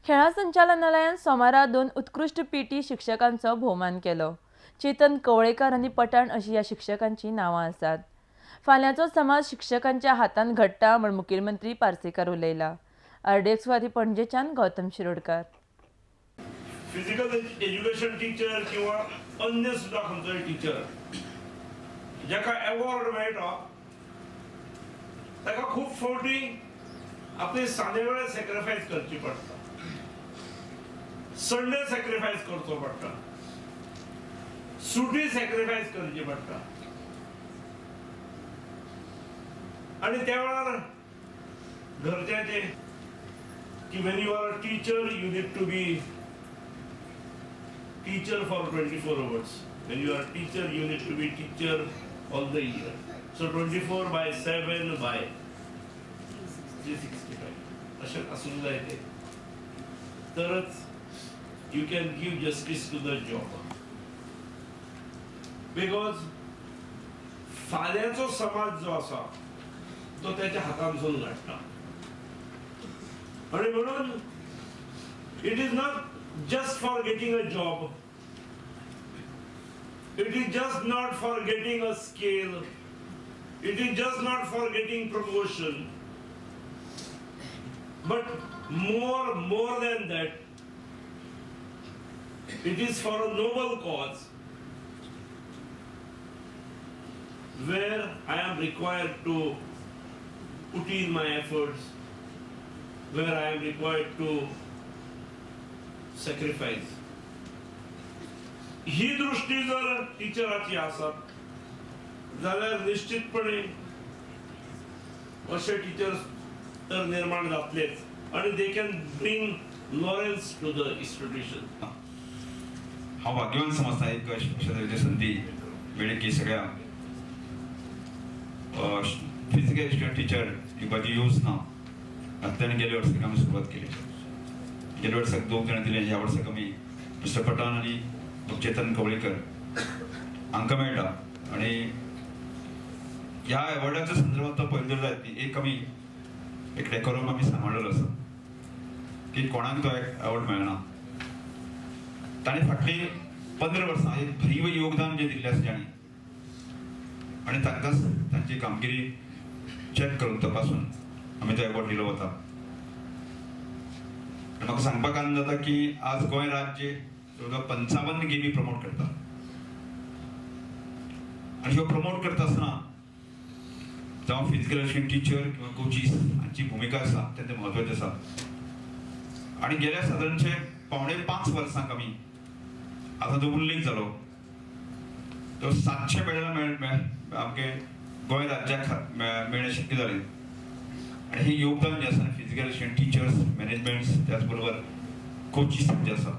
खेळा संचालनालयान सोमारा 2 उत्कृष्ट पीटी शिक्षकांचो भोवमान केलो। चेतन कवळेकर आनी पठाण अशी ह्या शिक्षकांची नांवां आसात। फाल्यांचो समाज शिक्षकांच्या हातान घडटा म्हण मुखेलमंत्री पार्सेकर उलयला। आरडीएक्स वादी पणजेच्यान Gautam Shirodkar. Physical education teacher किंवा अन्य सुद्धा खंयचोय टीचर जाका अवॉर्ड मेळटा ताका खूप फावटी आपले साने वेळे सॅक्रिफायस करची पडटा, संडे सॅक्रिफायस करचो पडटा, सुटी सॅक्रिफायस करची पडटा आणि त्या वेळार घरच्यांचे की when you are a teacher you need to be teacher for 24 hours. When you are a teacher, you need to be teacher all the year. So 24 by 7 by 365. अशा असून जायते तरच you can give justice to the job. Because फाल्याचो समाज जो असा तो त्याच्या हातांसून घडटा आणि म्हणून it is not just for getting a job. It is just not for getting a scale. It is just not for getting promotion. But more than that, it is for a noble cause where I am required to put in my efforts, where I am required to sacrifice. ही दृष्टी जर टीचराची आसत जाल्यार निश्चितपणे अशे teachers तर निर्माण जातलेच आणि they can bring laurels to the institution. हांव भाग्यवान समजता एक शिक्षणाची संधी मेळ्ळी की सगळ्या फिजिकल एज्युकेशन टीचर ही बाजी यूज ना ताणें गेल्या वर्साक आमी सुरवात केली. गेल्या वर्साक 2 जण दिले, ह्या वर्साक आमी मिस्टर पठाण आणि चेतन कवळेकर हांकां मेळटा आणि ह्या अवॉर्डाच्या संदर्भात तो पळयलो जायत एक आमी एक डेकोरम आमी सांबाळलेलो आसा की कोणाक तो अवॉर्ड मेळना. ताणें फाटली 15 वर्सां एक भरीव योगदान जे दिल्लें आसा तांणी आणि तांकां तांची कामगिरी चॅक करून तपासून आमी तो अवॉर्ड दिलो वता. म्हाका सांगपाक आनंद जाता की आज गोंय राज्य 55 गेमी प्रमोट करता आणि ह्यो प्रमोट करता आसतना जावं फिजिकल एज्युकेशन टीचर किंवा कोचीस हांची भूमिका आसा तें म्हत्वाचें आसा. आणि गेल्या सादारणशे 5.5 वर्सांक आमी आतां जो उल्लेख जालो तो 700 मेडलां आमगे गोंय राज्याक मेळणें शक्य जालें. आणि हे योगदान जे आसा फिजिकल एज्युकेशन टीचर्स मॅनेजमेंट्स त्याच बरोबर कोचीस जे आसा